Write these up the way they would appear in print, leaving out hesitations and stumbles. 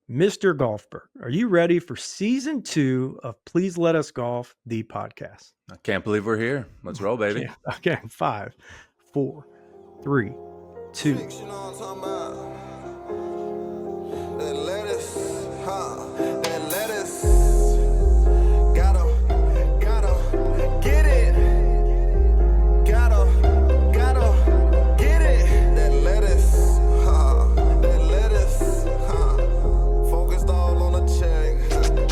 Mr. Golfberg, are you ready for season 2 of Please Let Us Golf, the podcast? I can't believe we're here. Let's roll, baby. Okay. 5, 4, 3, 2. You know what I'm talking about? That lettuce, that lettuce. Gotta get it. Gotta get it. That lettuce, that lettuce, focused all on the check.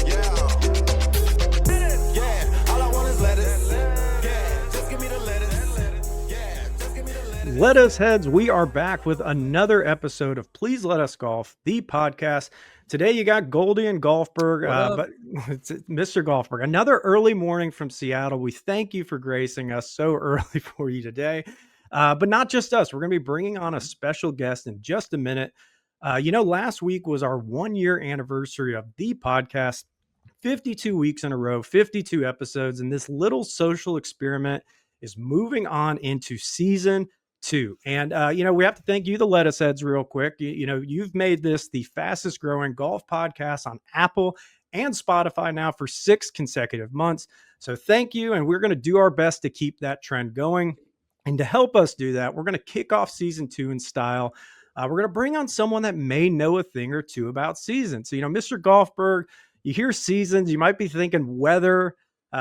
Yeah, all I want is lettuce. Yeah, just give me the lettuce. Yeah, just give me the lettuce. Lettuce heads, we are back with another episode of Please Let Us Golf, the podcast. Today you got Goldie and Golfberg, but it's Mr. Golfberg. Another early morning from Seattle. We thank you for gracing us so early for you today. But not just us. We're going to be bringing on a special guest in just a minute. Last week was our 1-year anniversary of the podcast. 52 weeks in a row, 52 episodes, and this little social experiment is moving on into season 2. And, we have to thank you, the Lettuce Heads, real quick. You've made this the fastest growing golf podcast on Apple and Spotify now for 6 consecutive months. So thank you. And we're going to do our best to keep that trend going. And to help us do that, we're going to kick off season 2 in style. We're going to bring on someone that may know a thing or two about seasons. So, Mr. Golfberg, you hear seasons, you might be thinking weather,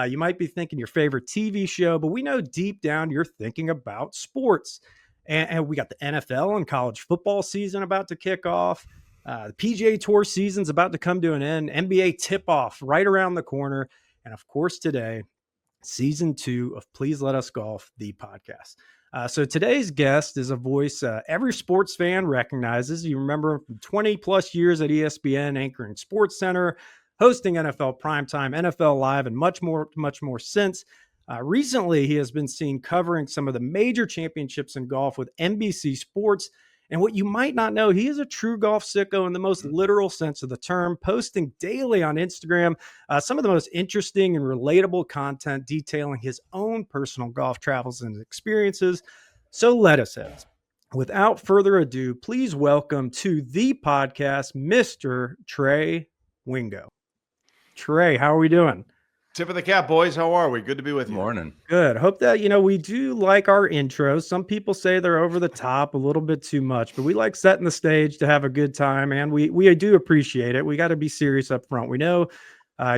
you might be thinking your favorite TV show, but we know deep down you're thinking about sports. And we got the NFL and college football season about to kick off. The PGA Tour season's about to come to an end. NBA tip-off right around the corner. And of course, today, season 2 of Please Let Us Golf, the podcast. So today's guest is a voice every sports fan recognizes. You remember him from 20 plus years at ESPN, anchoring SportsCenter, hosting NFL Primetime, NFL Live, and much more since. Recently, he has been seen covering some of the major championships in golf with NBC Sports. And what you might not know, he is a true golf sicko in the most literal sense of the term, posting daily on Instagram some of the most interesting and relatable content detailing his own personal golf travels and experiences. So Lettuce Heads, without further ado, please welcome to the podcast, Mr. Trey Wingo. Trey, how are we doing? Tip of the cap, boys. How are we? Good to be with you. Morning. Good. Hope that, we do like our intros. Some people say they're over the top, a little bit too much, but we like setting the stage to have a good time, and we do appreciate it. We got to be serious up front. We know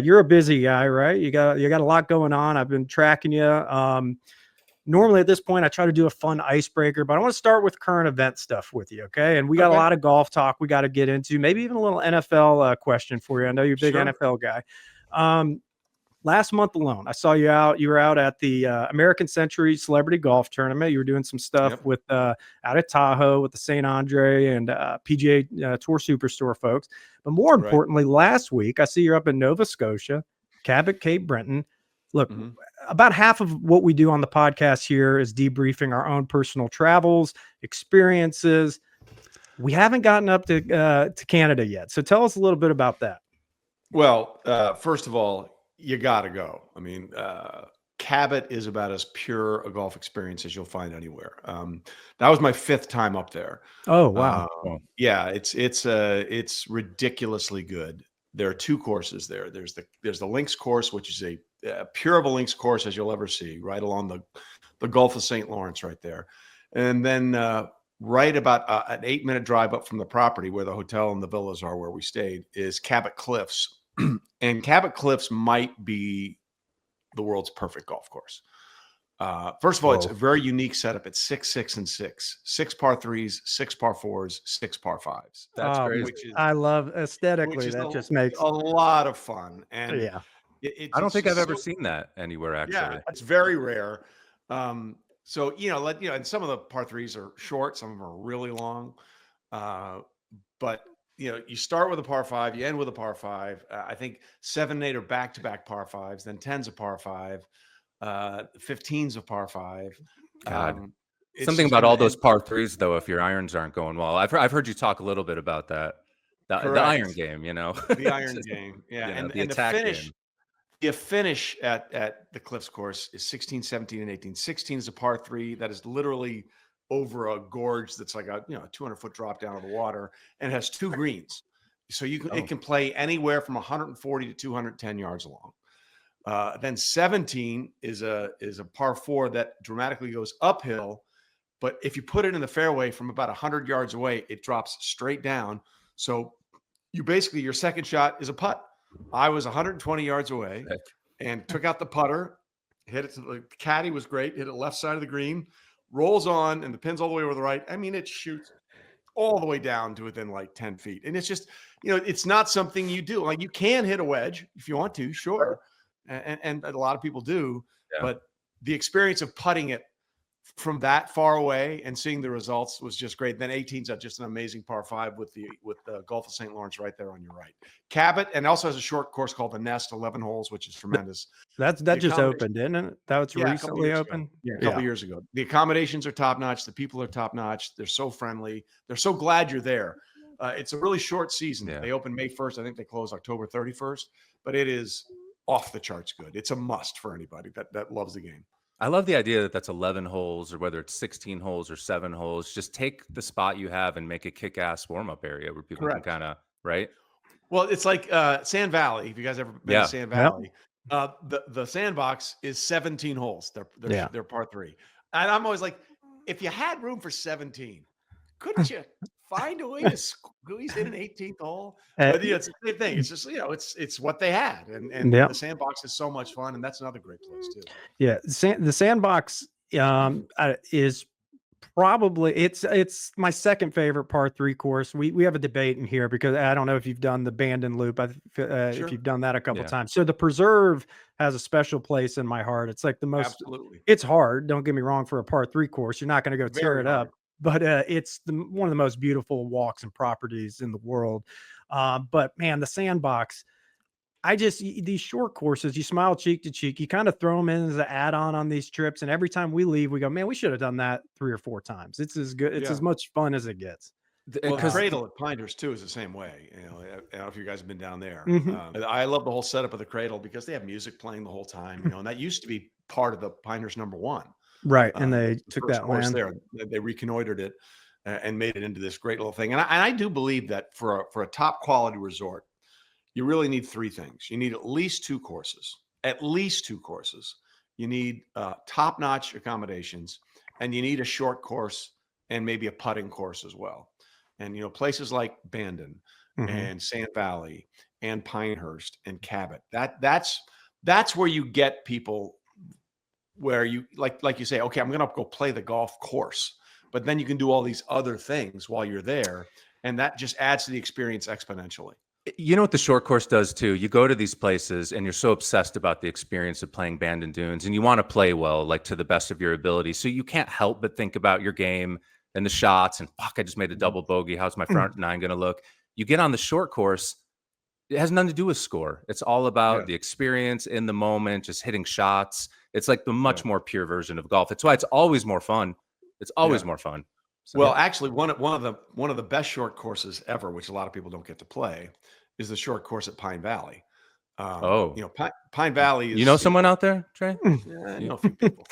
you're a busy guy, right? You got a lot going on. I've been tracking you. Normally at this point, I try to do a fun icebreaker, but I want to start with current event stuff with you, okay? And we got a lot of golf talk we got to get into, maybe even a little NFL question for you. I know you're a big NFL guy. Last month alone, I saw you out. You were out at the American Century Celebrity Golf Tournament. You were doing some stuff with out at Tahoe with the St. Andre and PGA Tour Superstore folks. But more importantly, last week, I see you're up in Nova Scotia, Cabat, Cape Breton. Look, about half of what we do on the podcast here is debriefing our own personal travels, experiences. We haven't gotten up to Canada yet. So tell us a little bit about that. Well, first of all, you got to go. I mean, Cabat is about as pure a golf experience as you'll find anywhere. That was my 5th time up there. Oh, wow. Yeah, it's ridiculously good. There are 2 courses there. There's the links course, which is a pure of a links course as you'll ever see, right along the Gulf of St. Lawrence right there. And then right about an 8-minute drive up from the property where the hotel and the villas are where we stayed is Cabat Cliffs. And Cabat Cliffs might be the world's perfect golf course. First of all, it's a very unique setup. It's 6, 6, and 6. 6 par 3s, 6 par 4s, 6 par 5s. That's crazy. I love aesthetically. That just makes a lot of fun. And yeah, I don't think I've ever seen that anywhere, actually. Yeah, it's very rare. So, and some of the par 3s are short. Some of them are really long. But you start with a par 5, you end with a par 5. I think 7 and 8 are back-to-back par 5s, then 10's a par 5, 15's a par 5. God. Something about all those par 3s, though, if your irons aren't going well. I've heard you talk a little bit about that. The iron game, The iron game, yeah. And the finish game. The finish at the Cliffs course is 16, 17, and 18. 16 is a par 3 that is literally over a gorge that's like a 200-foot drop down of the water, and has 2 greens. So it can play anywhere from 140 to 210 yards long. Then 17 is a par 4 that dramatically goes uphill. But if you put it in the fairway from about 100 yards away, it drops straight down. So your second shot is a putt. I was 120 yards away and took out the putter, hit it to the caddy was great, hit it left side of the green, rolls on, and the pin's all the way over the right. I mean, it shoots all the way down to within like 10 feet. And it's just, it's not something you do. Like, you can hit a wedge if you want to, sure. And a lot of people do, but the experience of putting it from that far away and seeing the results was just great. Then 18's just an amazing par 5 with the Gulf of St. Lawrence right there on your right. Cabot, and also has a short course called the Nest, 11 holes, which is tremendous. That just opened, didn't it? That was recently open. A couple years ago. The accommodations are top notch. The people are top notch. They're so friendly. They're so glad you're there. It's a really short season. They open May 1st. I think they close October 31st, but it is off the charts good. It's a must for anybody that loves the game. I love the idea that that's 11 holes, or whether it's 16 holes or 7 holes. Just take the spot you have and make a kick-ass warm-up area where people can kind of, right? Well, it's like Sand Valley. If you guys ever been to Sand Valley, the sandbox is 17 holes. They're par 3. And I'm always like, if you had room for 17, couldn't you find a way to squeeze in an 18th hole? But it's the same thing. It's just, it's what they had. And the sandbox is so much fun. And that's another great place too. Yeah. The sandbox is probably, it's my second favorite par 3 course. We have a debate in here because I don't know if you've done the Bandon Loop, if you've done that a couple of times. So the Preserve has a special place in my heart. It's like the most, it's hard. Don't get me wrong, for a par 3 course, you're not going to go tear it up. But it's one of the most beautiful walks and properties in the world. But man, the sandbox, these short courses, you smile cheek to cheek, you kind of throw them in as an add-on on these trips. And every time we leave, we go, man, we should have done that 3 or 4 times. It's as good. It's as much fun as it gets. Well, the Cradle at Pinehurst too is the same way. I don't know if you guys have been down there. I love the whole setup of the Cradle because they have music playing the whole time, and that used to be part of the Pinehurst #1. Right. And they took that land there. They reconnoitered it and made it into this great little thing. And I do believe that for a top quality resort, you really need 3 things. You need at least 2 courses, You need top-notch accommodations, and you need a short course and maybe a putting course as well. And, places like Bandon and Sand Valley and Pinehurst and Cabot, that's where you get people where you like you say, okay, I'm going to go play the golf course, but then you can do all these other things while you're there. And that just adds to the experience exponentially. You know what the short course does too? You go to these places and you're so obsessed about the experience of playing Bandon Dunes, and you want to play well, like to the best of your ability. So you can't help but think about your game and the shots and I just made a double bogey. How's my front 9 going to look? You get on the short course. It has nothing to do with score. It's all about the experience in the moment, just hitting shots. It's like the much more pure version of golf. It's why it's always more fun. It's always more fun. So, well, actually, one of the best short courses ever, which a lot of people don't get to play, is the short course at Pine Valley. Pine Valley is, someone out there, Trey? I know a few people.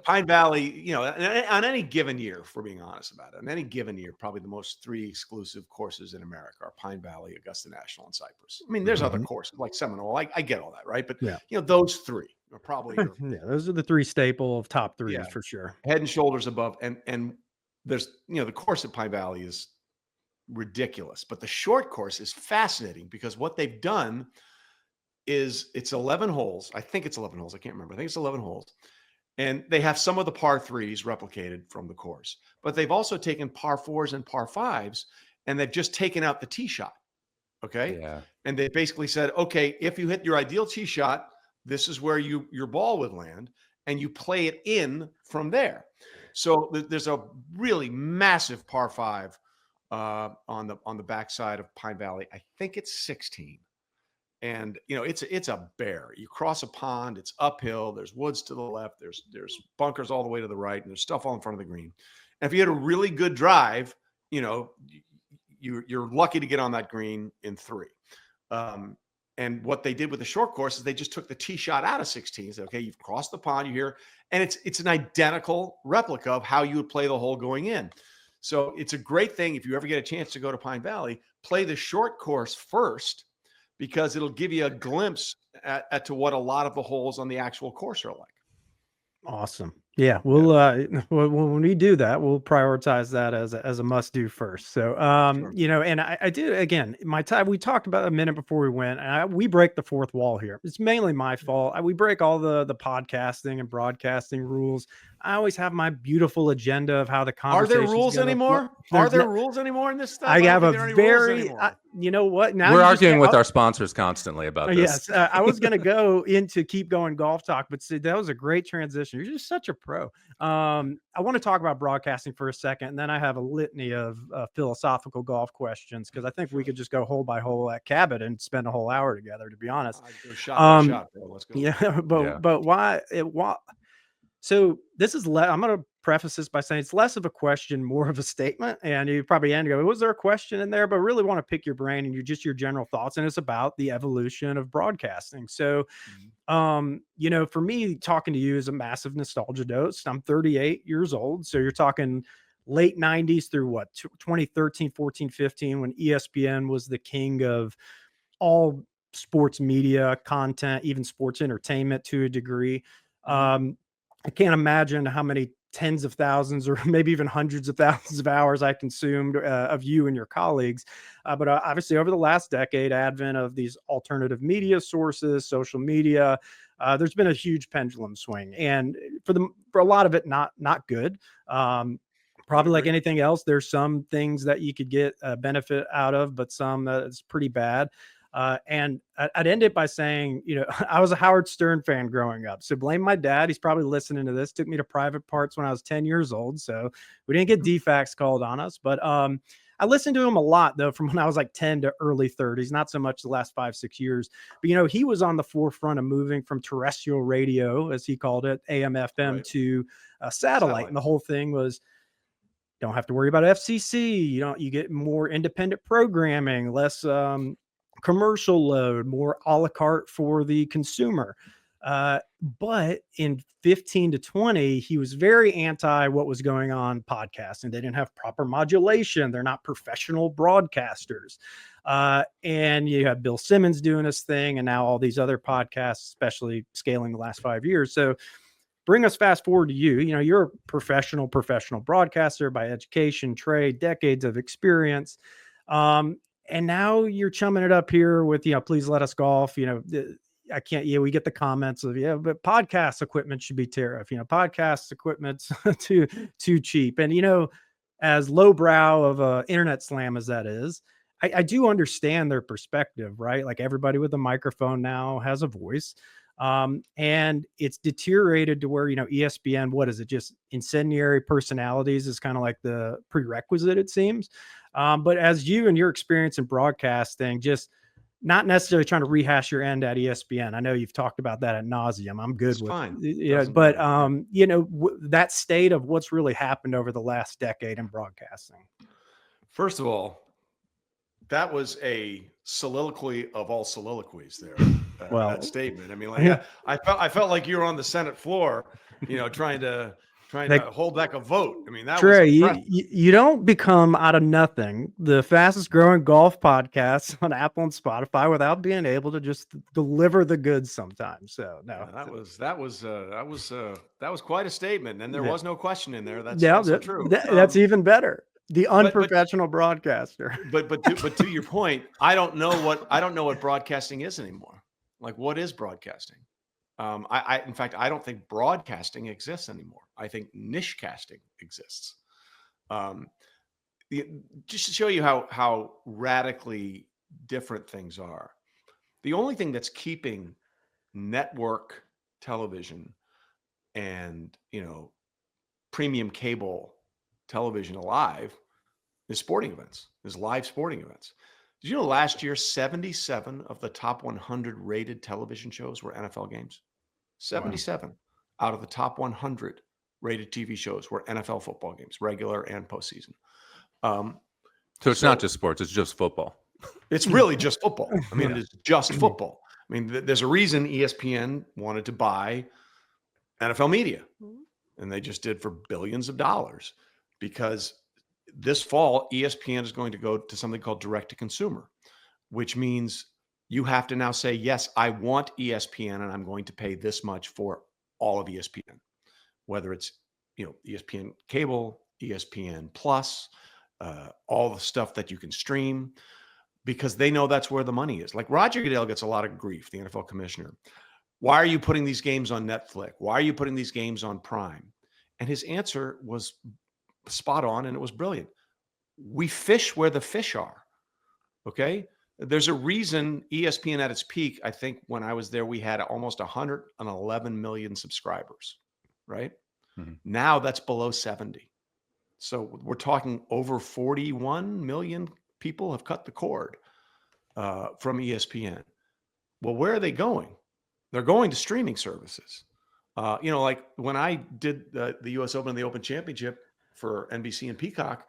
Pine Valley, on any given year, if we're being honest about it, on any given year, probably the most 3 exclusive courses in America are Pine Valley, Augusta National, and Cypress. I mean, there's other courses like Seminole. I get all that, right? But those 3 are probably those are the 3 staple of top 3s for sure. Head and shoulders above. And there's the course at Pine Valley is ridiculous, but the short course is fascinating because what they've done is it's 11 holes. I think it's 11 holes. I can't remember. I think it's 11 holes. And they have some of the par 3s replicated from the course, but they've also taken par 4s and par 5s, and they've just taken out the tee shot. Okay. Yeah. And they basically said, okay, if you hit your ideal tee shot, this is where your ball would land, and you play it in from there. So there's a really massive par 5 on the backside of Pine Valley. I think it's 16. And it's a bear. You cross a pond, it's uphill, there's woods to the left, there's bunkers all the way to the right, and there's stuff all in front of the green. And if you had a really good drive, you're lucky to get on that green in 3. And what they did with the short course is they just took the tee shot out of 16. Said, okay, you've crossed the pond, you're here, and it's an identical replica of how you would play the hole going in. So it's a great thing if you ever get a chance to go to Pine Valley, play the short course first, because it'll give you a glimpse at to what a lot of the holes on the actual course are like. Awesome. Yeah, we'll when we do that, we'll prioritize that as a must do first. So, Sure. and I do again. My time we talked about a minute before we went. And we break the fourth wall here. It's mainly my fault. We break all the podcasting and broadcasting rules. I always have my beautiful agenda of how the Are there conversation. rules anymore? Are there rules anymore in this stuff? I don't have think a there are any rules very, anymore. you know what? Now We're you just arguing get- with our sponsors constantly about this. Yes, I was going to go into keep going golf talk, but see, that was a great transition. You're just such a pro. I want to talk about broadcasting for a second, and then I have a litany of philosophical golf questions because I think we could just go hole by hole at Cabat and spend a whole hour together. To be honest, I'd go shot by shot, bro. Let's go. yeah, but why? So this is I'm going to preface this by saying it's less of a question, more of a statement. And you probably end go, was there a question in there? But really want to pick your brain and your general thoughts. And it's about the evolution of broadcasting. So, for me, talking to you is a massive nostalgia dose. I'm 38 years old. So you're talking late 90s through 2013, 14, 15, when ESPN was the king of all sports media content, even sports entertainment to a degree. I can't imagine how many tens of thousands or maybe even hundreds of thousands of hours I consumed of you and your colleagues. But obviously over the last decade, advent of these alternative media sources, social media, there's been a huge pendulum swing, and for a lot of it, not good. Probably like anything else, there's some things that you could get a benefit out of, but some that's pretty bad. And I'd end it by saying, I was a Howard Stern fan growing up. So blame my dad. He's probably listening to this. Took me to private parts when I was 10 years old. So we didn't get DFACs called on us. But I listened to him a lot, though, from when I was like 10 to early 30s, not so much the last 5-6 years. But, he was on the forefront of moving from terrestrial radio, as he called it, AM, FM, right, to satellite. And the whole thing was, don't have to worry about FCC. You get more independent programming, less commercial load, more a la carte for the consumer. But in 15 to 20, he was very anti what was going on podcasting. They didn't have proper modulation. They're not professional broadcasters. And you have Bill Simmons doing his thing, and now all these other podcasts, especially scaling the last 5 years. So bring us fast forward to you. You're a professional broadcaster by education, trade, decades of experience. And now you're chumming it up here with, please let us golf. I can't, we get the comments of, but podcast equipment should be tariff, podcast equipment's too cheap. And, as lowbrow of a internet slam as that is, I do understand their perspective, right? Like everybody with a microphone now has a voice. And it's deteriorated to where, ESPN, what is it? Just incendiary personalities is kind of like the prerequisite, it seems. But as you and your experience in broadcasting, just not necessarily trying to rehash your end at ESPN. I know you've talked about that ad nauseum. I'm good with fine. But that state of what's really happened over the last decade in broadcasting. First of all, that was a soliloquy of all soliloquies there. That statement. I mean, I felt like you were on the Senate floor, trying to hold back a vote. I mean, that Trey, was you don't become out of nothing the fastest growing golf podcast on Apple and Spotify without being able to just deliver the goods sometimes. So no, that was quite a statement, and there was no question in there. That's also true. That's even better. The unprofessional broadcaster. But to your point, I don't know what broadcasting is anymore. Like, what is broadcasting? In fact, I don't think broadcasting exists anymore. I think niche casting exists. Just to show you how radically different things are. The only thing that's keeping network television and premium cable television alive is sporting events, is live sporting events. Did you know last year 77 of the top 100 rated television shows were NFL games? 77 out of the top 100 rated TV shows were NFL football games, regular and postseason. So it's not just sports; it's just football. It's really just football. I mean, it is just football. I mean, there's a reason ESPN wanted to buy NFL media, and they just did for billions of dollars, because this fall, ESPN is going to go to something called direct to consumer, which means you have to now say, yes, I want ESPN and I'm going to pay this much for all of ESPN, whether it's, ESPN cable, ESPN plus, all the stuff that you can stream, because they know that's where the money is. Like Roger Goodell gets a lot of grief, the NFL commissioner. Why are you putting these games on Netflix? Why are you putting these games on Prime? And his answer was spot on, and it was brilliant. We fish where the fish are. Okay. There's a reason ESPN at its peak, I think when I was there, we had almost 111 million subscribers, right? Mm-hmm. Now that's below 70. So we're talking over 41 million people have cut the cord from ESPN. Well, where are they going? They're going to streaming services. Like when I did the US Open and the Open Championship for NBC and Peacock,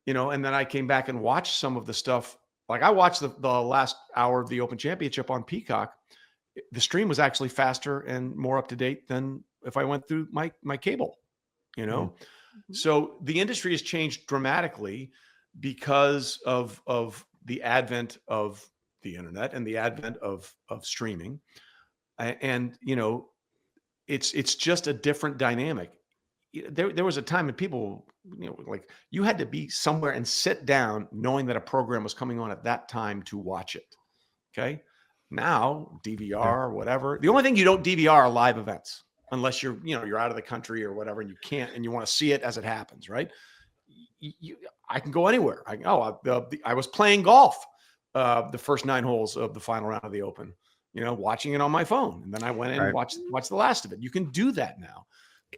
and then I came back and watched some of the stuff. Like I watched the last hour of the Open Championship on Peacock. The stream was actually faster and more up to date than if I went through my cable, Mm-hmm. So the industry has changed dramatically because of the advent of the internet and the advent of streaming. And, it's just a different dynamic. There was a time when people, like you had to be somewhere and sit down knowing that a program was coming on at that time to watch it. Okay. Now DVR or whatever. The only thing you don't DVR are live events, unless you're out of the country or whatever, and you can't, and you want to see it as it happens. Right. I can go anywhere. I was playing golf the first 9 holes of the final round of the Open, watching it on my phone. And then I went in and watched the last of it. You can do that now.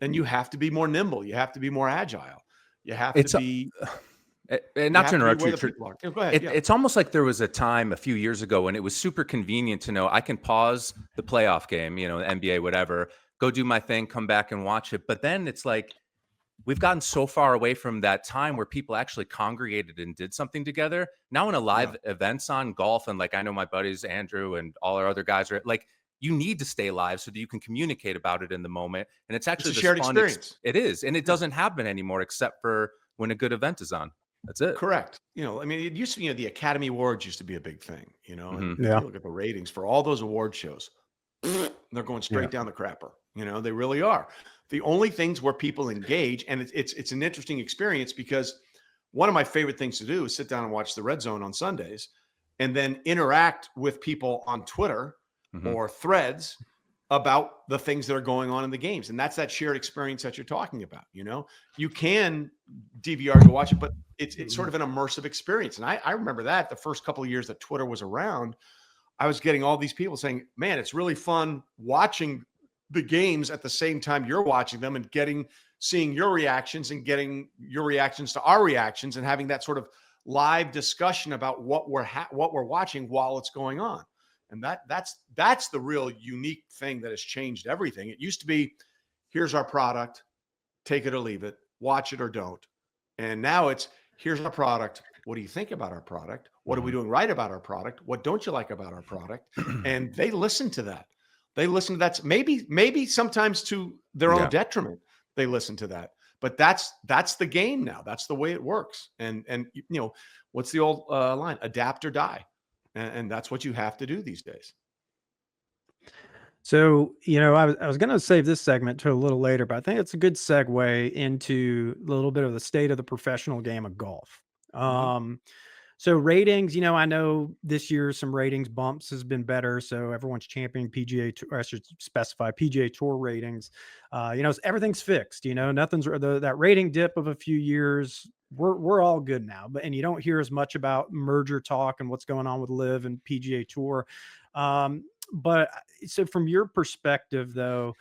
And you have to be more nimble. You have to be more agile. You have to be. And not to interrupt you, go ahead. It's almost like there was a time a few years ago when it was super convenient to know I can pause the playoff game, NBA, whatever, go do my thing, come back and watch it. But then it's like we've gotten so far away from that time where people actually congregated and did something together. Now when a live event's on, golf, and like I know my buddies Andrew and all our other guys are like, you need to stay live so that you can communicate about it in the moment. And it's actually a shared experience. It is. And it doesn't happen anymore except for when a good event is on. That's it. Correct. It used to be, the Academy Awards used to be a big thing, Mm-hmm. and you look at the ratings for all those award shows. They're going straight down the crapper. They really are. The only things where people engage, and it's an interesting experience, because one of my favorite things to do is sit down and watch the Red Zone on Sundays and then interact with people on Twitter or Threads about the things that are going on in the games. And that's that shared experience that you're talking about. You can DVR to watch it, but it's sort of an immersive experience. And I remember that the first couple of years that Twitter was around, I was getting all these people saying, man, it's really fun watching the games at the same time you're watching them, and seeing your reactions and getting your reactions to our reactions, and having that sort of live discussion about what we're watching while it's going on. And that's the real unique thing that has changed everything. It used to be, here's our product, take it or leave it, watch it or don't. And now it's, here's our product. What do you think about our product? What are we doing right about our product? What don't you like about our product? And they listen to that. They listen to that. Maybe sometimes to their own detriment, they listen to that. But that's the game now. That's the way it works. And what's the old line? Adapt or die. And that's what you have to do these days. So, I was going to save this segment to a little later, but I think it's a good segue into a little bit of the state of the professional game of golf. So ratings, I know this year some ratings bumps has been better. So everyone's championing PGA Tour, I should specify PGA Tour ratings. Everything's fixed, nothing's that rating dip of a few years. We're all good now, and you don't hear as much about merger talk and what's going on with LIV and PGA Tour. But so from your perspective though,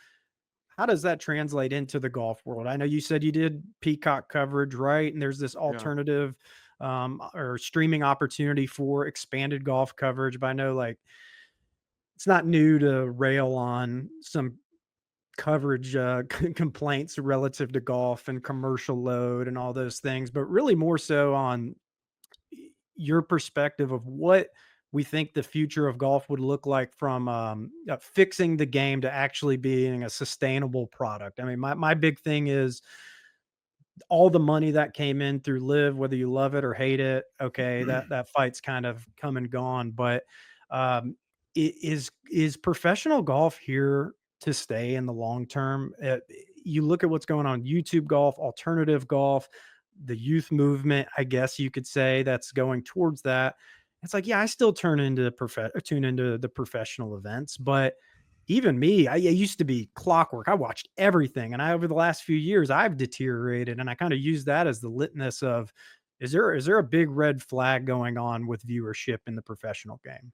how does that translate into the golf world? I know you said you did Peacock coverage, right? And there's this alternative or streaming opportunity for expanded golf coverage, but I know it's not new to rail on some coverage complaints relative to golf and commercial load and all those things, but really more so on your perspective of what we think the future of golf would look like from fixing the game to actually being a sustainable product. I mean, my big thing is all the money that came in through Live, whether you love it or hate it, okay, that fight's kind of come and gone. But is professional golf here to stay in the long term? You look at what's going on YouTube golf, alternative golf, the youth movement, I guess you could say, that's going towards that. It's like, yeah, I still tune into the professional events, but even me, I used to be clockwork. I watched everything, and over the last few years, I've deteriorated, and I kind of use that as the litmus of, is there a big red flag going on with viewership in the professional game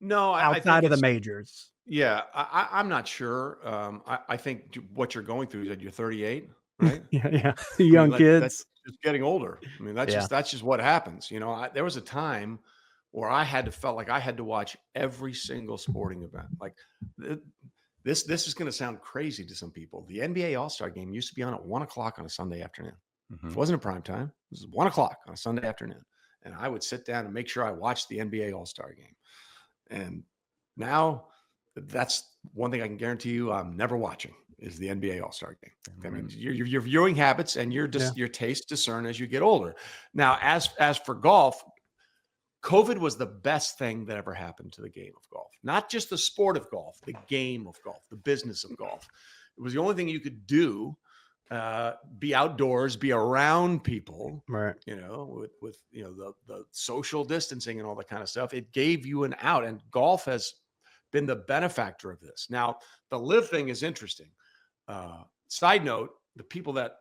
No, I think outside of the it's, majors? yeah, I'm not sure. I think what you're going through is that you're 38, right? Yeah, yeah, the I mean, young that's kids. just getting older. I mean, Yeah, that's just what happens. You know, there was a time where felt like I had to watch every single sporting event. Like th- this is going to sound crazy to some people. The NBA All-Star game used to be on at 1 o'clock on a Sunday afternoon. It wasn't a prime time. It was 1 o'clock on a Sunday afternoon. And I would sit down and make sure I watched the NBA All-Star game. And now that's one thing I can guarantee you I'm never watching is the NBA All-Star game. I mean, your viewing habits and your taste discern as you get older. Now, as for golf, COVID was the best thing that ever happened to the game of golf. Not just the sport of golf, the game of golf, the business of golf. It was the only thing you could do, be outdoors, be around people, right. you know, with you know, the social distancing and all that kind of stuff. It gave you an out, and golf has been the benefactor of this. Now, the Live thing is interesting. Side note,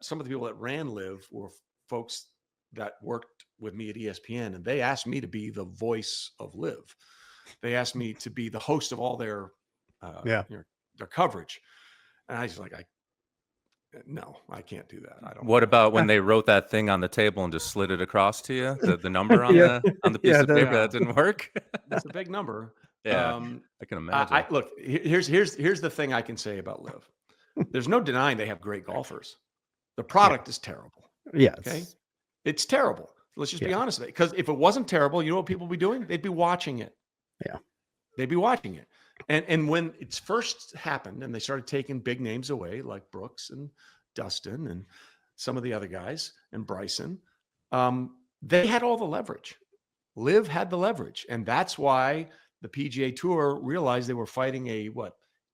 some of the people that ran Live were folks that worked with me at ESPN, and they asked me to be the voice of Live. They asked me to be the host of all their coverage. And I was like, no, I can't do that. I don't. What about when they wrote that thing on the table and just slid it across to you? The number on the piece of paper that didn't work? That's a big number. Yeah, I can imagine. Look, here's the thing I can say about Live. There's no denying they have great golfers. The product is terrible. Yes. Okay. It's terrible. Let's just be honest with it. Because if it wasn't terrible, you know what people would be doing? They'd be watching it. Yeah. They'd be watching it. And when it first happened and they started taking big names away, like Brooks and Dustin and some of the other guys and Bryson, they had all the leverage. Liv had the leverage. And that's why the PGA Tour realized they were fighting a,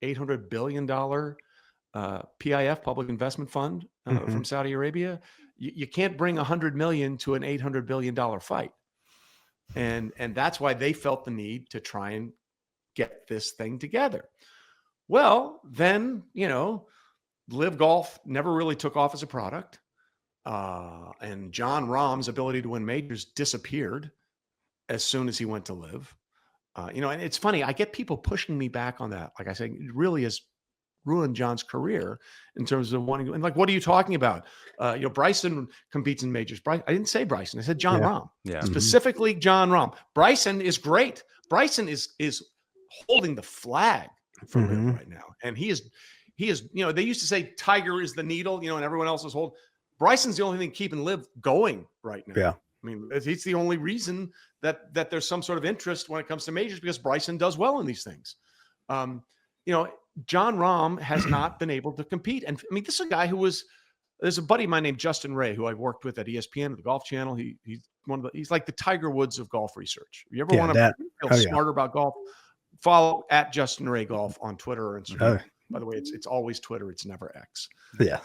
$800 billion PIF, public investment fund from Saudi Arabia. You can't bring 100 million to an $800 billion fight. And that's why they felt the need to try and get this thing together. Well, then, you know, Live Golf never really took off as a product. And John Rahm's ability to win majors disappeared as soon as he went to Live. You know, and it's funny, I get people pushing me back on that. Like I say, it really has ruined John's career in terms of wanting to, and like, what are you talking about? You know, Bryson competes in majors. I didn't say Bryson. I said John Rahm. Yeah. Specifically John Rahm. Bryson is great. Bryson is holding the flag for Liv right now. And he is, you know, they used to say Tiger is the needle, you know, and everyone else is holding. Bryson's the only thing keeping Liv going right now. Yeah. I mean, it's the only reason that there's some sort of interest when it comes to majors, because Bryson does well in these things. You know, John Rahm has not been able to compete. And I mean, this is a guy there's a buddy of mine named Justin Ray, who I've worked with at ESPN, at the Golf Channel. He's like the Tiger Woods of golf research. If you ever want to feel smarter about golf, follow at Justin Ray Golf on Twitter or Instagram. By the way, it's always Twitter. It's never X. Yes.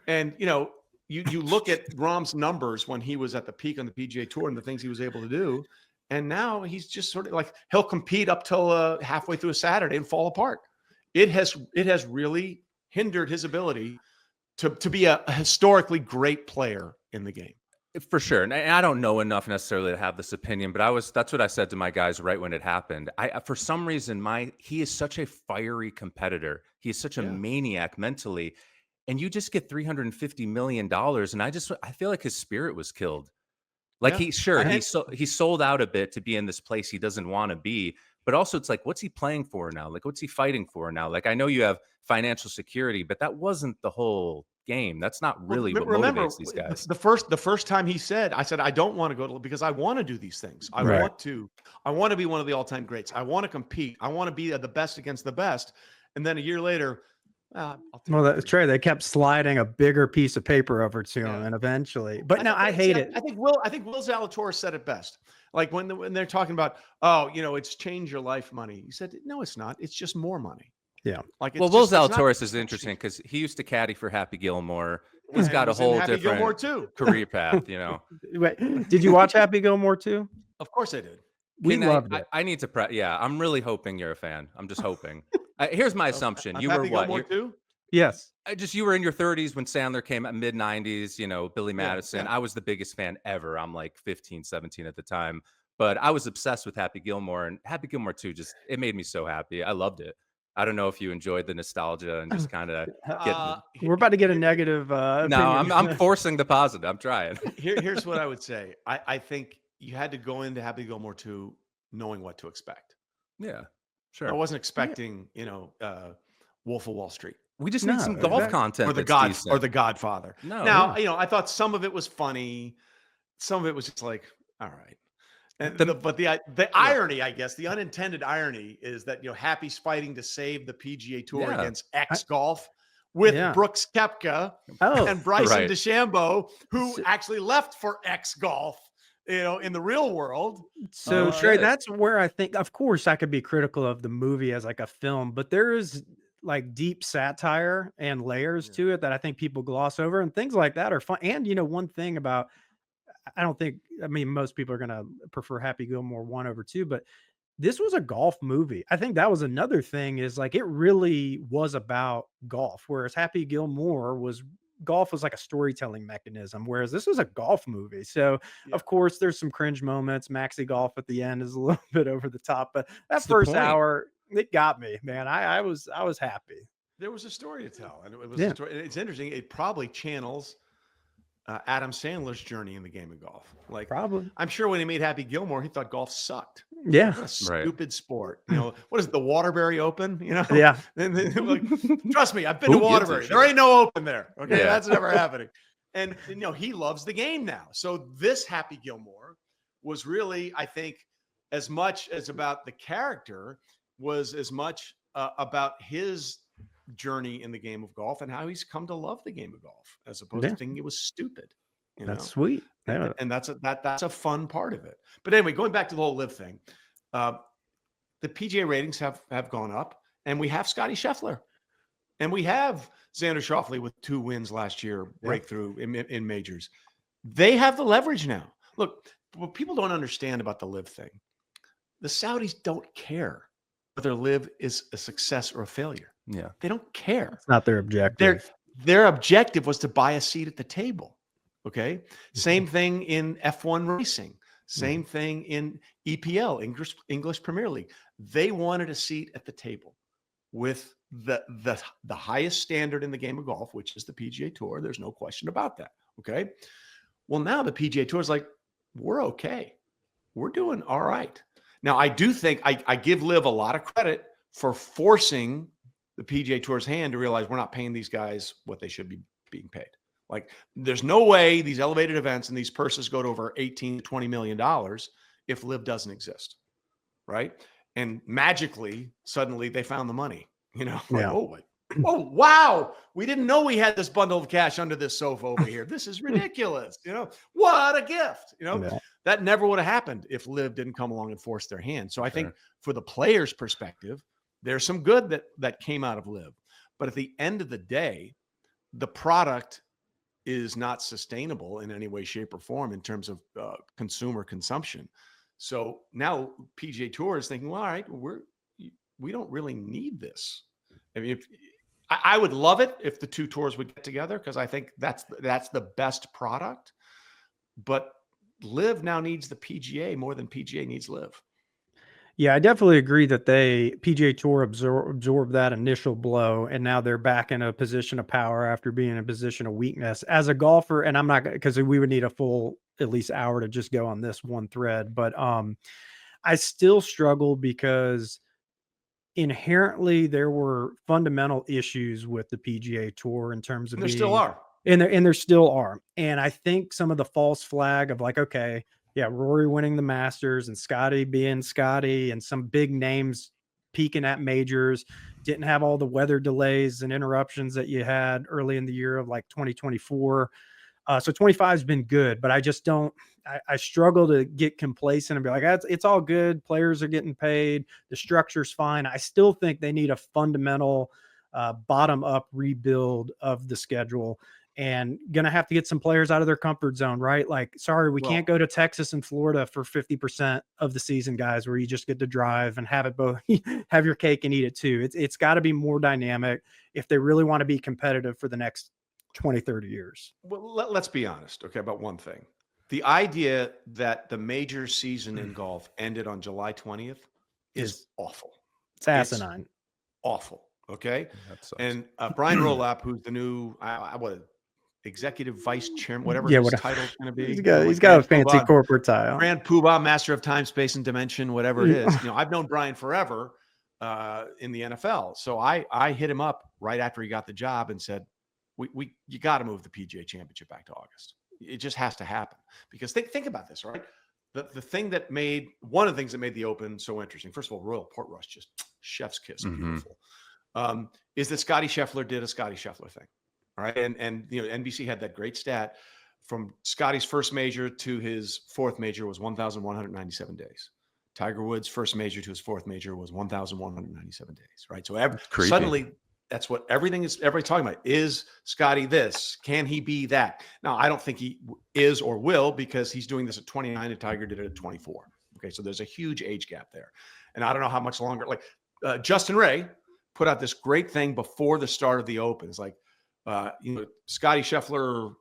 And you know, you look at Rahm's numbers when he was at the peak on the PGA Tour and the things he was able to do. And now he's just sort of like, he'll compete up till halfway through a Saturday and fall apart. It has really hindered his ability to be a historically great player in the game. For sure. And I don't know enough necessarily to have this opinion, but that's what I said to my guys right when it happened. For some reason, he is such a fiery competitor. He is such a maniac mentally. And you just get $350 million. And I feel like his spirit was killed. Like he sold out a bit to be in this place he doesn't want to be. But also it's like, what's he playing for now? Like, what's he fighting for now? Like, I know you have financial security, but that wasn't the whole game. That's not really what motivates these guys. The first time I said, I don't want to go to, because I want to do these things. I want to be one of the all-time greats. I want to compete. I want to be the best against the best. And then a year later, I'll take Well, it that's for true. They kept sliding a bigger piece of paper over to him, Yeah. and eventually. But no, I hate it. I think Will Zalatoris said it best. Like when they're talking about, it's change your life money. He said, no, it's not. It's just more money. Yeah. Like, Well, Will Zalatoris is interesting because he used to caddy for Happy Gilmore. He's And got a was in whole Happy Gilmore different too. career path, you know. Wait, did you watch Happy Gilmore too? Of course I did. We loved it. I need to yeah, I'm really hoping you're a fan. I'm just hoping. Here's my assumption. Of You were Happy what? Gilmore too? Yes. You were in your 30s when Sandler came out, mid 90s, Billy Madison. yeah. I was the biggest fan ever. I'm like 15, 17 at the time. But I was obsessed with Happy Gilmore, and Happy Gilmore 2 it made me so happy. I loved it. I don't know if you enjoyed the nostalgia and just kind of We're about to get a negative No, opinion. I'm forcing the positive. I'm trying. Here's what I would say. I think you had to go into Happy Gilmore 2 knowing what to expect. Yeah, I sure. wasn't expecting, Wolf of Wall Street. We just No, need some golf exactly. content Or the that's decent. Godfather. No, Now, I thought some of it was funny. Some of it was just like, all right. And but the irony, I guess, the unintended irony is that Happy's fighting to save the PGA Tour Yeah. against X Golf with Yeah. Brooks Koepka Oh, and Bryson right. DeChambeau, who So- actually left for X Golf, in the real world. so Oh, Trey, shit. that's where I think, of course, I could be critical of the movie as like a film, but there is like deep satire and layers Yeah. to it that I think people gloss over, and things like that are fun. And one thing about, I mean, most people are going to prefer Happy Gilmore 1 over 2, but this was a golf movie. I think that was another thing, is like, it really was about golf, whereas Happy Gilmore golf was like a storytelling mechanism, whereas this was a golf movie. So Yeah. of course there's some cringe moments. Maxi golf at the end is a little bit over the top, but that That's the first point. hour, it got me, man. I was happy. There was a story to tell, and it was Yeah. a story. It's interesting. It probably channels Adam Sandler's journey in the game of golf. Like, Probably. I'm sure when he made Happy Gilmore, he thought golf sucked. Yeah. What a Right. stupid sport. What is it, the Waterbury Open? Yeah. And like, trust me, I've been to Who gives a Waterbury. shit? There ain't no open there. Okay, Yeah. that's never happening. And he loves the game now. So this Happy Gilmore was really, I think, as much as about the character, was as much about his journey in the game of golf and how he's come to love the game of golf, as opposed Yeah. to thinking it was stupid. That's sweet. Yeah. And that's a fun part of it. But anyway, going back to the whole live thing, the PGA ratings have gone up, and we have Scotty Scheffler, and we have Xander Schauffele with 2 wins last year, breakthrough in majors. They have the leverage now. Look, what people don't understand about the live thing, the Saudis don't care whether live is a success or a failure. Yeah. They don't care. It's not their objective. Their objective was to buy a seat at the table. Okay. Same thing in F1 racing. Same thing in EPL, English Premier League. They wanted a seat at the table with the highest standard in the game of golf, which is the PGA Tour. There's no question about that. Okay. Well, now the PGA Tour is like, we're okay. We're doing all right. Now, I do think I give Liv a lot of credit for forcing the PGA Tour's hand to realize we're not paying these guys what they should be being paid. Like, there's no way these elevated events and these purses go to over $18 to $20 million if Liv doesn't exist, right? And magically, suddenly they found the money, like, Yeah. oh, wow, we didn't know we had this bundle of cash under this sofa over here. This is ridiculous. What a gift. Yeah. That never would have happened if Liv didn't come along and force their hand. So I think for the players' perspective, there's some good that came out of Liv. But at the end of the day, the product is not sustainable in any way, shape, or form in terms of consumer consumption. So now PGA Tour is thinking, well, all right, we don't really need this. I mean, I would love it if the two tours would get together, because I think that's the best product. But Liv now needs the PGA more than PGA needs Liv. Yeah, I definitely agree that PGA Tour absorbed that initial blow, and now they're back in a position of power after being in a position of weakness. As a golfer, and I'm not, because we would need a full at least hour to just go on this one thread, but I still struggle because inherently there were fundamental issues with the PGA Tour in terms of There still are. And there still are. And I think some of the false flag of like, okay, yeah, Rory winning the Masters and Scotty being Scotty and some big names peaking at majors, didn't have all the weather delays and interruptions that you had early in the year of like 2024. So 25 has been good, but I just don't, I struggle to get complacent and be like, it's all good. Players are getting paid. The structure's fine. I still think they need a fundamental bottom up rebuild of the schedule, and going to have to get some players out of their comfort zone, right? Like, sorry, we can't go to Texas and Florida for 50% of the season, guys, where you just get to drive and have it both, have your cake and eat it too. It's got to be more dynamic if they really want to be competitive for the next 20, 30 years. Well, let's be honest, okay, about one thing. The idea that the major season in golf ended on July 20th is awful. It's asinine. It's awful, okay? And Brian Rolap, who's the new executive vice chairman, whatever his title's going to be. He's got a fancy corporate title. Grand Poobah, master of time, space, and dimension, whatever it is. I've known Brian forever in the NFL. So I hit him up right after he got the job and said, you got to move the PGA Championship back to August. It just has to happen, because think about this, right? One of the things that made the Open so interesting, first of all, Royal Portrush, just chef's kiss, beautiful, is that Scotty Sheffler did a Scotty Sheffler thing, right? And NBC had that great stat from Scotty's first major to his fourth major was 1,197 days. Tiger Woods' first major to his fourth major was 1,197 days, right? So suddenly, that's what everybody's talking about. Is Scotty this? Can he be that? Now, I don't think he is or will, because he's doing this at 29 and Tiger did it at 24. Okay, so there's a huge age gap there. And I don't know how much longer. Like Justin Ray put out this great thing before the start of the Open. It's like, Scotty Scheffler,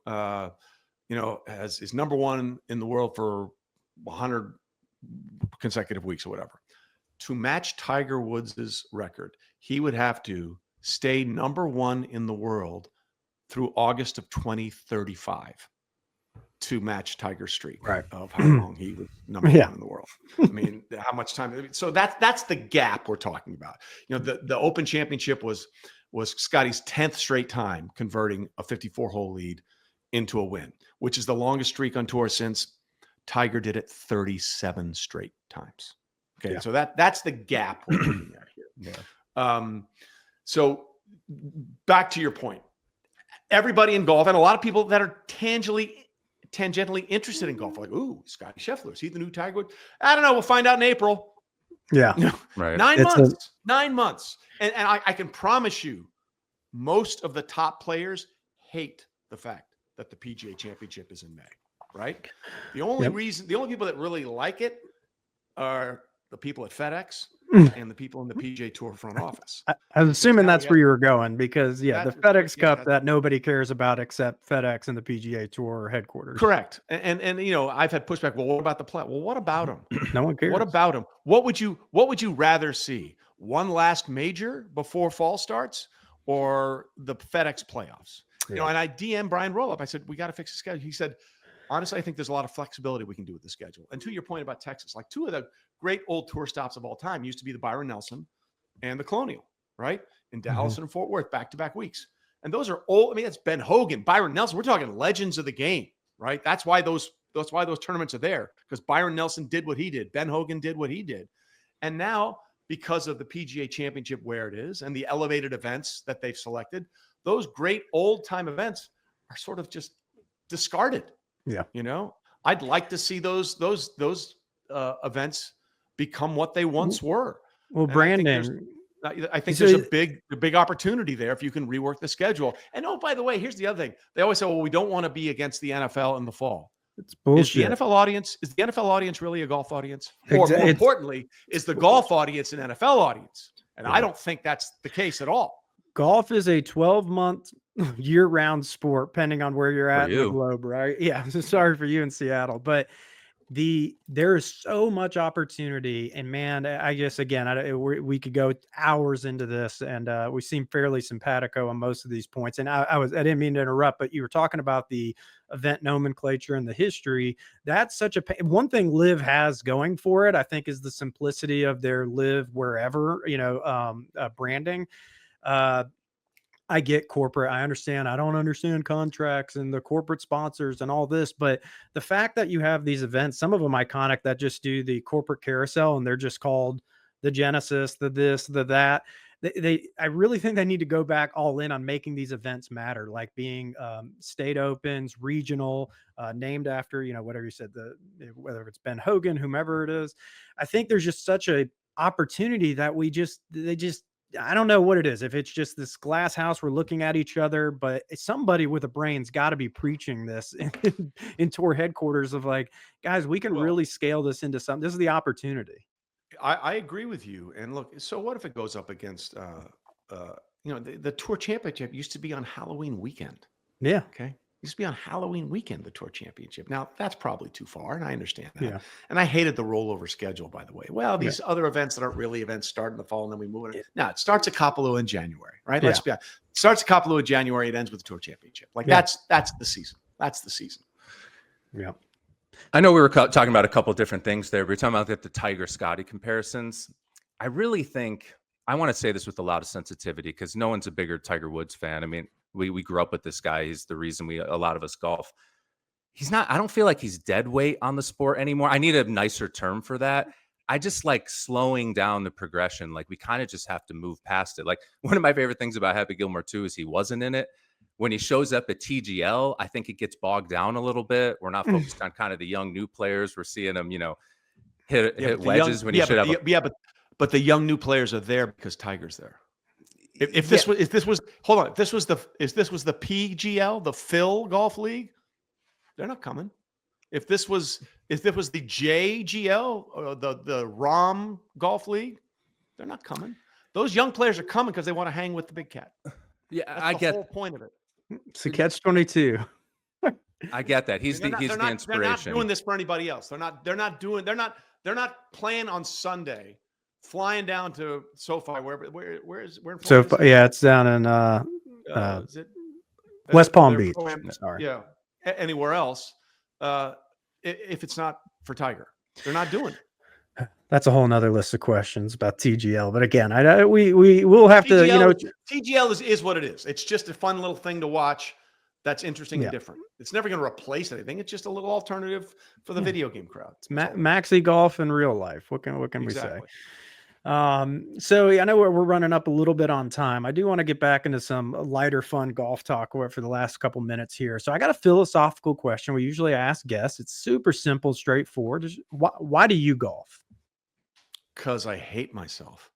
is number one in the world for 100 consecutive weeks or whatever. To match Tiger Woods' record, he would have to stay number one in the world through August of 2035 to match Tiger's streak of how long he was number one in the world. I mean, how much time? So that's the gap we're talking about. The Open Championship was Scotty's 10th straight time converting a 54-hole lead into a win, which is the longest streak on tour since Tiger did it 37 straight times. Okay, so that's the gap we're looking at here. So back to your point, everybody in golf and a lot of people that are tangentially interested in golf are like, ooh, Scotty Scheffler, is he the new Tiger Woods? I don't know. We'll find out in April. Yeah. Right. 9 months. And I can promise you, most of the top players hate the fact that the PGA Championship is in May, right? The only people that really like it are the people at FedEx and the people in the PGA Tour front office. I was assuming that's where you were going, because the FedEx Cup that nobody cares about except FedEx and the PGA Tour headquarters. Correct. And I've had pushback. Well, what about the play? Well, what about them? No one cares. What about them? What would you rather see? One last major before fall starts, or the FedEx playoffs? And I DM Brian Rollup. I said, we got to fix the schedule. He said, honestly, I think there's a lot of flexibility we can do with the schedule. And to your point about Texas, like two of the great old tour stops of all time used to be the Byron Nelson and the Colonial, right? In Dallas and Fort Worth, back-to-back weeks. And those are old. I mean, that's Ben Hogan, Byron Nelson. We're talking legends of the game, right? That's why those tournaments are there, because Byron Nelson did what he did. Ben Hogan did what he did. And now, because of the PGA Championship where it is and the elevated events that they've selected, those great old-time events are sort of just discarded. Yeah. I'd like to see those events become what they once were. Well, and Brandon, I think there's a big opportunity there if you can rework the schedule. And by the way, here's the other thing. They always say, well, we don't want to be against the NFL in the fall. It's bullshit. Is the NFL audience really a golf audience? Or more importantly, is the golf audience an NFL audience? And I don't think that's the case at all. Golf is a 12-month year-round sport, depending on where you're at in the globe, right? Yeah. I'm so sorry for you in Seattle, but there is so much opportunity, and man, I guess again, we could go hours into this, and we seem fairly simpatico on most of these points. And I didn't mean to interrupt, but you were talking about the event nomenclature and the history. That's such one thing Live has going for it, I think, is the simplicity of their Live Wherever, branding. I get corporate. I understand. I don't understand contracts and the corporate sponsors and all this, but the fact that you have these events, some of them iconic, that just do the corporate carousel and they're just called the Genesis, the this, the that. I really think they need to go back all in on making these events matter, like being state opens, regional, named after, whatever you said, whether it's Ben Hogan, whomever it is. I think there's just such a opportunity that I don't know what it is. If it's just this glass house, we're looking at each other, but somebody with a brain's got to be preaching this in tour headquarters of like, guys, we can really scale this into something. This is the opportunity. I agree with you. And look, so what if it goes up against, the tour championship used to be on Halloween weekend. Yeah. Okay. Used to be on Halloween weekend, the tour championship. Now that's probably too far, and I understand that. Yeah. And I hated the rollover schedule, by the way. Well, these other events that aren't really events start in the fall and then we move it. Now it starts at Kapalua in January, right? Let's be honest. It starts at Kapalua in January. It ends with the tour championship. Like that's the season. That's the season. Yeah. I know we were talking about a couple of different things there. We were talking about the Tiger Scotty comparisons. I really think I want to say this with a lot of sensitivity because no one's a bigger Tiger Woods fan. I mean, we grew up with this guy. He's the reason a lot of us golf. He's not, I don't feel like he's dead weight on the sport anymore. I need a nicer term for that. I just like slowing down the progression. Like we kind of just have to move past it. Like one of my favorite things about Happy Gilmore too is he wasn't in it. When he shows up at TGL, I think it gets bogged down a little bit. We're not focused on kind of the young new players. We're seeing them, hit wedges when he should have. But the young new players are there because Tiger's there. If this was the PGL, the Phil Golf League, they're not coming. If this was the JGL or the ROM Golf League, they're not coming. Those young players are coming because they want to hang with the big cat. Yeah, I get the whole point of it. It's a catch-22. I get that. He's the inspiration. They're not doing this for anybody else. They're not playing on Sunday, flying down to SoFi. Where in Florida? SoFi, yeah, it's down in is it West Palm Beach. Sorry. Yeah. Anywhere else, if it's not for Tiger, they're not doing it. That's a whole nother list of questions about TGL. But again, we will have TGL, TGL is what it is. It's just a fun little thing to watch. That's interesting and different. It's never going to replace anything. It's just a little alternative for the video game crowd. It's maxi golf in real life. What can we say? So I know we're running up a little bit on time. I do want to get back into some lighter, fun golf talk for the last couple minutes here. So I got a philosophical question. We usually ask guests. It's super simple, straightforward. Just why do you golf? Because I hate myself.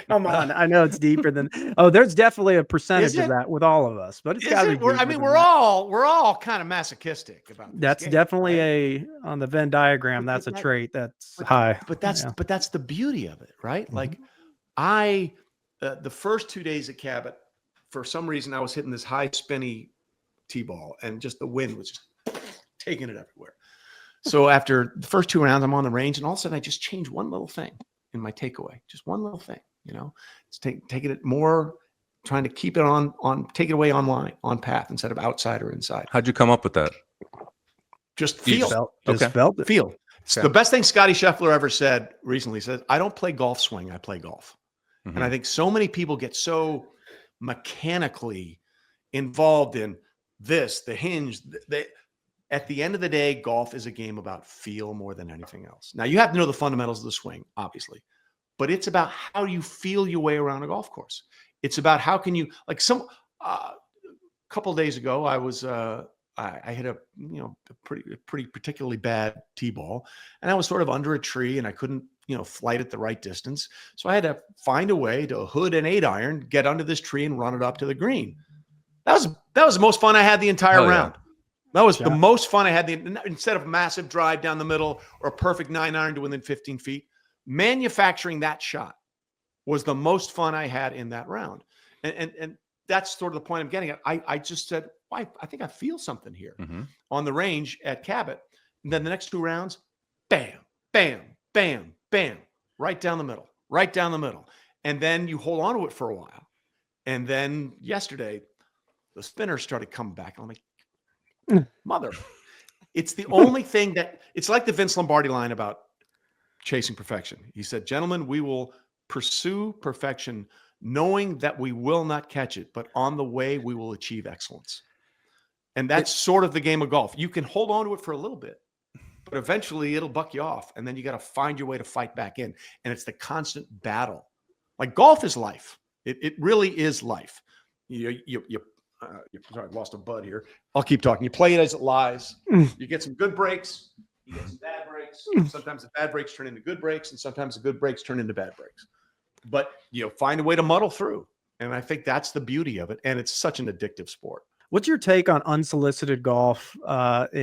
Come on, I know it's deeper than. Oh, there's definitely a percentage of that with all of us, but it's got to be. We're all kind of masochistic about this. That's definitely on the Venn diagram. That's a trait that's high. But that's the beauty of it, right? Mm-hmm. Like the first 2 days at Cabat, for some reason I was hitting this high spinny tee ball, and just the wind was just taking it everywhere. So after the first 2 rounds, I'm on the range, and all of a sudden I just changed one little thing in my takeaway, just one little thing, it's taking it more, trying to keep it take it away on path instead of outside or inside. How'd you come up with that? Just feel. Felt it. Feel. It's the best thing Scotty Sheffler ever said recently. He said, I don't play golf swing, I play golf. Mm-hmm. And I think so many people get so mechanically involved in this, the hinge, at the end of the day, golf is a game about feel more than anything else. Now, you have to know the fundamentals of the swing, obviously, but it's about how you feel your way around a golf course. It's about how can you, like a couple of days ago, I was, I hit a pretty particularly bad tee ball, and I was sort of under a tree, and I couldn't, flight at the right distance. So I had to find a way to hood an 8-iron, get under this tree, and run it up to the green. That was the most fun I had the entire round. Yeah. That was the most fun I had. Instead of massive drive down the middle or a perfect 9-iron to within 15 feet, manufacturing that shot was the most fun I had in that round. And that's sort of the point I'm getting at. I just said, I think I feel something here on the range at Cabat. And then the next 2 rounds, bam, bam, bam, bam, right down the middle. And then you hold on to it for a while. And then yesterday, the spinners started coming back. I'm like, mother, it's the only thing it's like the Vince Lombardi line about chasing perfection. He said, gentlemen, we will pursue perfection knowing that we will not catch it, but on the way we will achieve excellence. And that's sort of the game of golf. You can hold on to it for a little bit, but eventually it'll buck you off, and then you got to find your way to fight back in. And it's the constant battle. Like golf is life. It really is life. Sorry, I lost a bud here. I'll keep talking. You play it as it lies. You get some good breaks. You get some bad breaks. Sometimes the bad breaks turn into good breaks, and sometimes the good breaks turn into bad breaks. But find a way to muddle through. And I think that's the beauty of it. And it's such an addictive sport. What's your take on unsolicited golf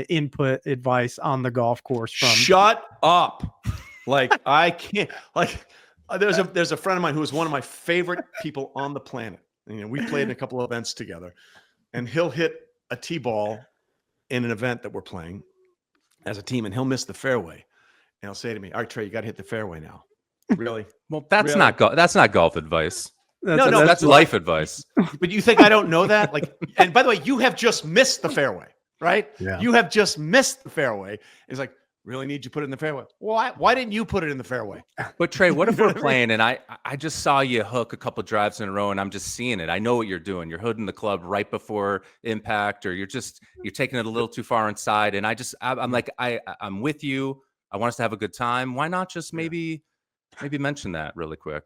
input advice on the golf course? Shut up. Like I can't. Like there's a friend of mine who is one of my favorite people on the planet. We played in a couple of events together, and he'll hit a tee ball in an event that we're playing as a team, and he'll miss the fairway, and he'll say to me, "All right, Trey, you got to hit the fairway now." Really? Well, that's not golf advice. That's life advice. But you think I don't know that? Like, and by the way, you have just missed the fairway, right? Yeah. You have just missed the fairway. It's like, really need you put it in the fairway? Why didn't you put it in the fairway? But Trey, what if we're playing and I just saw you hook a couple drives in a row and I'm just seeing it. I know what you're doing. You're hooding the club right before impact, or you're taking it a little too far inside. And I'm like, I'm with you. I want us to have a good time. Why not just maybe mention that really quick?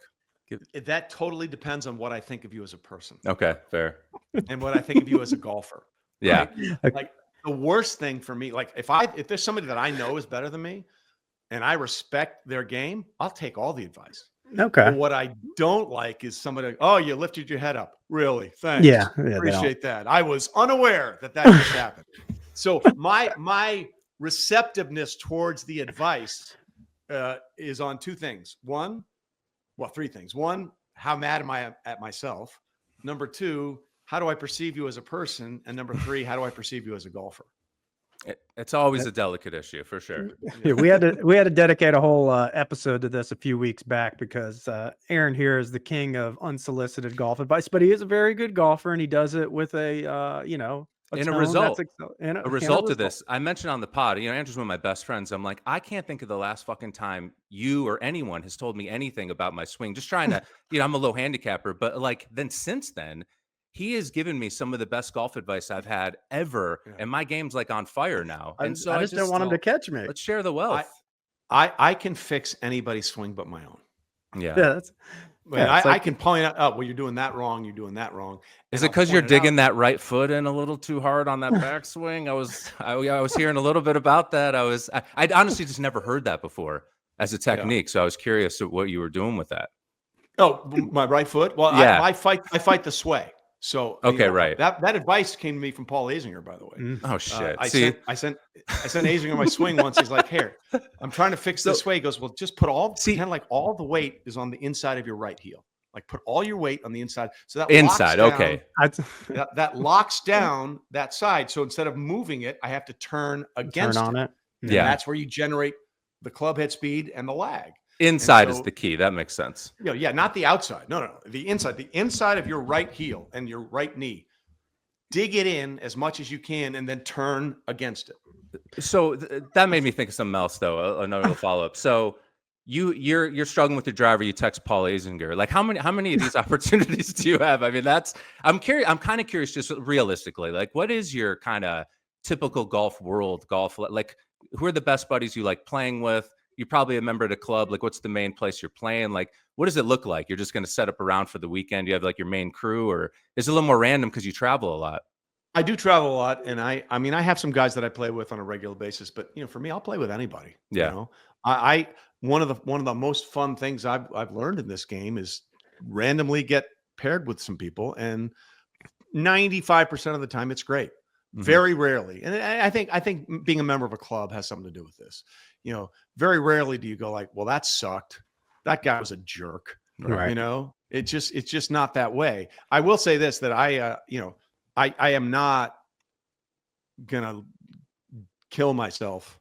That totally depends on what I think of you as a person. Okay, fair. And what I think of you as a golfer. Yeah. Right? Like the worst thing for me, like if there's somebody that I know is better than me and I respect their game, I'll take all the advice. Okay. But what I don't like is somebody, oh, you lifted your head up. Really? Thanks. Yeah. Appreciate that. I was unaware that just happened. So my receptiveness towards the advice is on two things. Three things. One, how mad am I at myself? Number two, how do I perceive you as a person? And number three, how do I perceive you as a golfer? It's always a delicate issue for sure. Yeah, we had to dedicate a whole episode to this a few weeks back because Aaron here is the king of unsolicited golf advice, but he is a very good golfer and he does it with a result of this. I mentioned on the pod, Andrew's one of my best friends. I'm like, I can't think of the last fucking time you or anyone has told me anything about my swing. Just trying to, I'm a low handicapper, but then since then, he has given me some of the best golf advice I've had ever. Yeah. And my game's like on fire now. And so I just don't want him to catch me. Let's share the wealth. I can fix anybody's swing but my own. Yeah. I can point out, oh, well, you're doing that wrong. You're doing that wrong. Is it because you're digging that right foot in a little too hard on that backswing? I was hearing a little bit about that. I honestly just never heard that before as a technique. Yeah. So I was curious what you were doing with that. Oh, my right foot. Well, yeah. I fight the sway. So okay, right. That advice came to me from Paul Azinger, by the way. Oh shit! I sent Azinger my swing once. He's like, "Here, I'm trying to fix this way." He goes, "Well, just put all the weight is on the inside of your right heel. Like put all your weight on the inside. So that inside, locks okay. Down, that locks down that side. So instead of moving it, I have to turn against it. Yeah, that's where you generate the club head speed and the lag. Inside is the key. That makes sense. Yeah, not the outside. No. The inside of your right heel and your right knee. Dig it in as much as you can and then turn against it. So that made me think of something else, though. Another follow-up. So you're struggling with your driver. You text Paul Azinger. Like how many of these opportunities do you have? I mean, I'm curious. I'm kind of curious, just realistically. Like, what is your kind of typical golf like? Who are the best buddies you like playing with? You're probably a member of the club. Like, what's the main place you're playing? Like, what does it look like? You're just going to set up around for the weekend. You have like your main crew, or is it a little more random because you travel a lot? I do travel a lot, and I mean, I have some guys that I play with on a regular basis. But for me, I'll play with anybody. Yeah. One of the most fun things I've learned in this game is randomly get paired with some people, and 95% of the time it's great. Mm-hmm. Very rarely, and I think being a member of a club has something to do with this. Very rarely do you go like, well, that sucked. That guy was a jerk. Right. It's just not that way. I will say this, that I am not gonna kill myself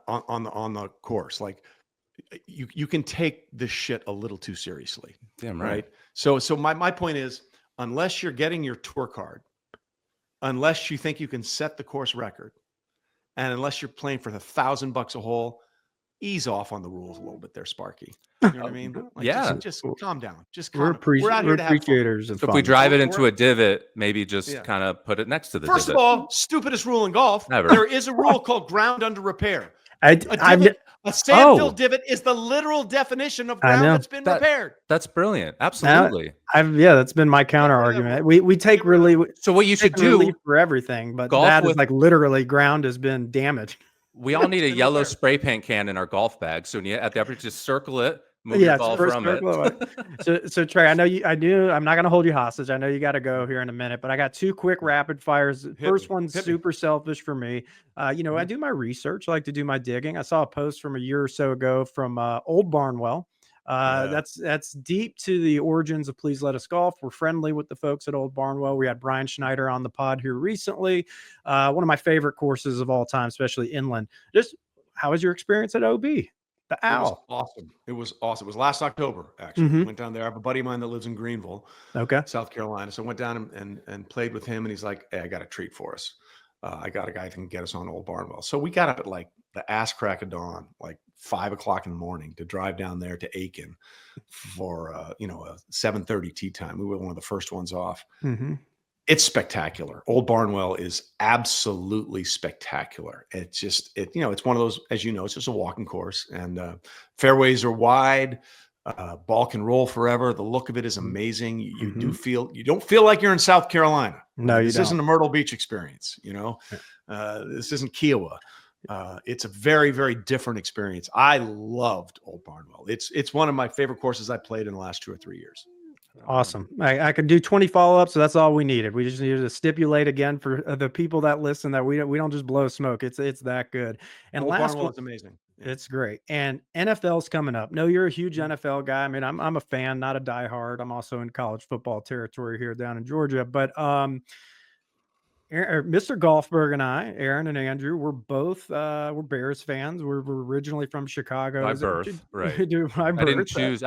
on the course. Like you can take this shit a little too seriously. Damn right. So my point is, unless you're getting your tour card, unless you think you can set the course record, and unless you're playing for $1,000 a hole, ease off on the rules a little bit there, Sparky. You know what I mean? Like, yeah. Just calm down. Just we're out here to appreciators of fun. If we drive it into a divot, maybe just kind of put it next to the First divot. of all, stupidest rule in golf. Never. There is a rule called ground under repair. A sand-filled divot is the literal definition of ground that's been repaired. That's brilliant. Absolutely. That's been my counter argument. We take relief. So what you should do for everything, but golf that is like literally ground has been damaged. We all need a yellow spray paint can in our golf bag. So at the upper, just circle it. Move your ball from it. So Trey, I'm not going to hold you hostage. I know you got to go here in a minute, but I got two quick rapid fires. First one's super selfish for me. I do my research. I like to do my digging. I saw a post from a year or so ago from Old Barnwell. That's deep to the origins of Please Let Us Golf. We're friendly with the folks at Old Barnwell. We had Brian Schneider on the pod here recently. One of my favorite courses of all time, especially inland. Just how was your experience at OB? The Owl. It was awesome. It was last October, actually. Went down there. I have a buddy of mine that lives in Greenville, South Carolina. So I went down and played with him, and he's like, "Hey, I got a treat for us. I got a guy that can get us on Old Barnwell." So we got up at like the ass crack of dawn, like 5 o'clock in the morning, to drive down there to Aiken for a 7:30 tee time. We were one of the first ones off. It's spectacular. Old Barnwell is absolutely spectacular. It's just, it's one of those, as you know, it's just a walking course, and fairways are wide. Ball can roll forever. The look of it is amazing. You don't feel like you're in South Carolina. No, this isn't a Myrtle Beach experience. This isn't Kiowa. It's a very, very different experience. I loved Old Barnwell. It's one of my favorite courses I played in the last 2 or 3 years. Awesome. I could do 20 follow-ups, so that's all we needed. We just needed to stipulate again for the people that listen that we don't just blow smoke. It's that good. And last one, it's amazing. It's great. And NFL's coming up. No, you're a huge NFL guy. I mean, I'm a fan, not a diehard. I'm also in college football territory here down in Georgia. But Mr. Golfberg and I, Aaron and Andrew, we're both we're Bears fans. We're originally from Chicago. By birth, right? I didn't choose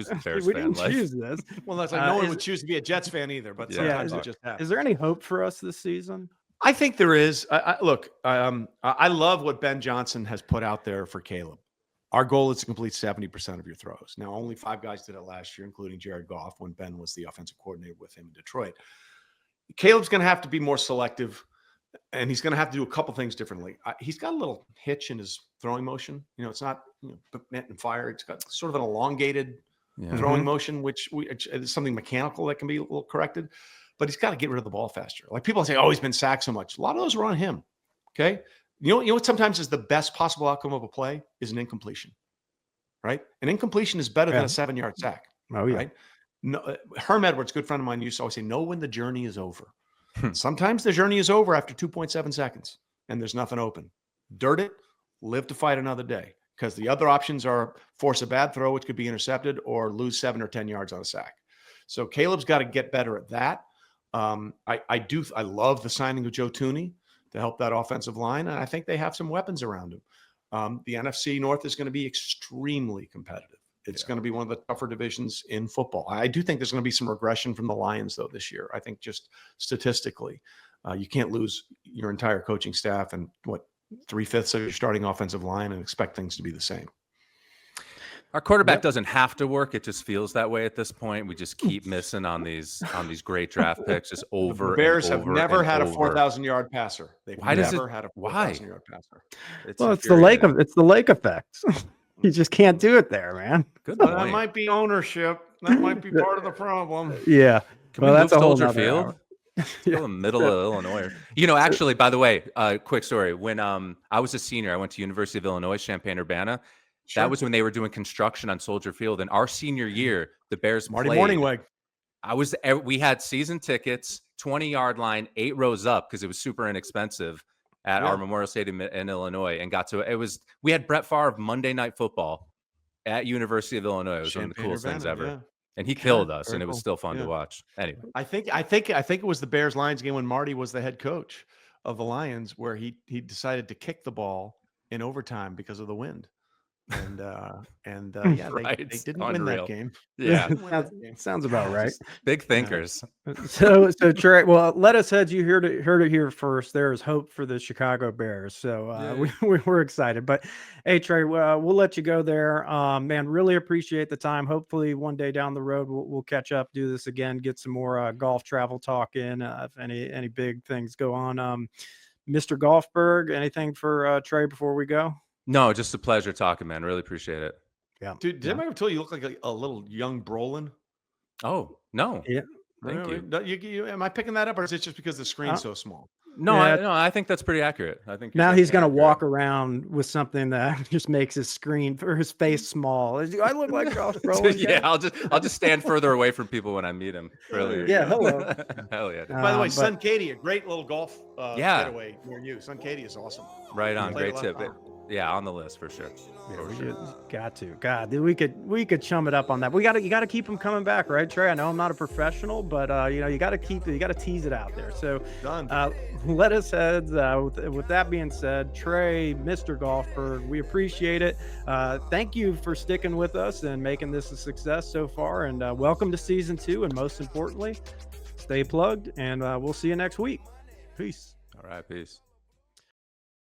the Bears we fan didn't life. choose this. Well, that's like no one would choose to be a Jets fan either. But sometimes it just happens. Is there any hope for us this season? I think there is. Look, I love what Ben Johnson has put out there for Caleb. Our goal is to complete 70% of your throws. Now, only 5 guys did it last year, including Jared Goff, when Ben was the offensive coordinator with him in Detroit. Caleb's going to have to be more selective, and he's going to have to do a couple things differently. He's got a little hitch in his throwing motion. It's not net and fire. It's got sort of an elongated throwing motion, which is something mechanical that can be a little corrected. But he's got to get rid of the ball faster. Like people say, "Oh, he's been sacked so much." A lot of those are on him. Okay, you know what? Sometimes is the best possible outcome of a play is an incompletion, right? An incompletion is better than a 7-yard sack. Oh yeah. Right? No, Herm Edwards, good friend of mine, used to always say, "Know when the journey is over." Sometimes the journey is over after 2.7 seconds, and there's nothing open. Dirt it, live to fight another day, because the other options are force a bad throw, which could be intercepted, or lose 7 or 10 yards on a sack. So Caleb's got to get better at that. I love the signing of Joe Tooney to help that offensive line, and I think they have some weapons around him. The NFC North is going to be extremely competitive. It's going to be one of the tougher divisions in football. I do think there's going to be some regression from the Lions, though, this year. I think just statistically, you can't lose your entire coaching staff and 3/5 of your starting offensive line and expect things to be the same. Our quarterback doesn't have to work. It just feels that way at this point. We just keep missing on these great draft picks just over. The Bears and have over never and had a over. 4,000-yard passer. They've never had a 4,000-yard passer. It's the lake effect. You just can't do it there, man. Good point. That might be ownership. That might be part of the problem. Yeah. Can we move Soldier Field? Still in the middle of Illinois. Actually, by the way, quick story. When I was a senior, I went to University of Illinois, Champaign-Urbana. Sure. That was when they were doing construction on Soldier Field. And our senior year, the Bears Marty played. Morningweg. We had season tickets, 20-yard line, 8 rows up because it was super inexpensive at our Memorial Stadium in Illinois, and we had Brett Favre Monday Night Football at University of Illinois. It was one of the coolest things ever. Yeah. And he killed us, and it was still fun to watch. Anyway, I think it was the Bears-Lions game when Marty was the head coach of the Lions, where he decided to kick the ball in overtime because of the wind. And right. they didn't win that game. Yeah, sounds about right. Big thinkers. So Trey, well, let us head you heard it here first. There is hope for the Chicago Bears. So we're excited. But hey, Trey, we'll let you go there. Man, really appreciate the time. Hopefully one day down the road we'll catch up, do this again, get some more golf travel talk in. If any big things go on. Mr. Golfberg, anything for Trey before we go? No, just a pleasure talking, man. Really appreciate it. Yeah. Dude, did anybody ever tell you look like a little young Brolin? Oh, no. Yeah. Thank you. Am I picking that up, or is it just because the screen's so small? No, Yeah. I think that's pretty accurate. I think Now he's going to accurate. walk around with something that just makes his screen or his face small. Do I look like Josh Brolin? Yeah, I'll just stand further away from people when I meet him. Really. Yeah, hello. Hell yeah. Dude. By the way, but- Son Katie, a great little golf Yeah. getaway near you. Son Katie is awesome. Right on. Played Great a tip. lot of Yeah, on the list for sure. Yeah, For we sure. got to. God, dude, we could chum it up on that. You got to keep them coming back, right, Trey? I know I'm not a professional, but you got to tease it out there. So Done. let us heads. With that being said, Trey, Mr. Golfberg, we appreciate it. Thank you for sticking with us and making this a success so far. And welcome to season 2. And most importantly, stay plugged. And we'll see you next week. Peace. All right. Peace.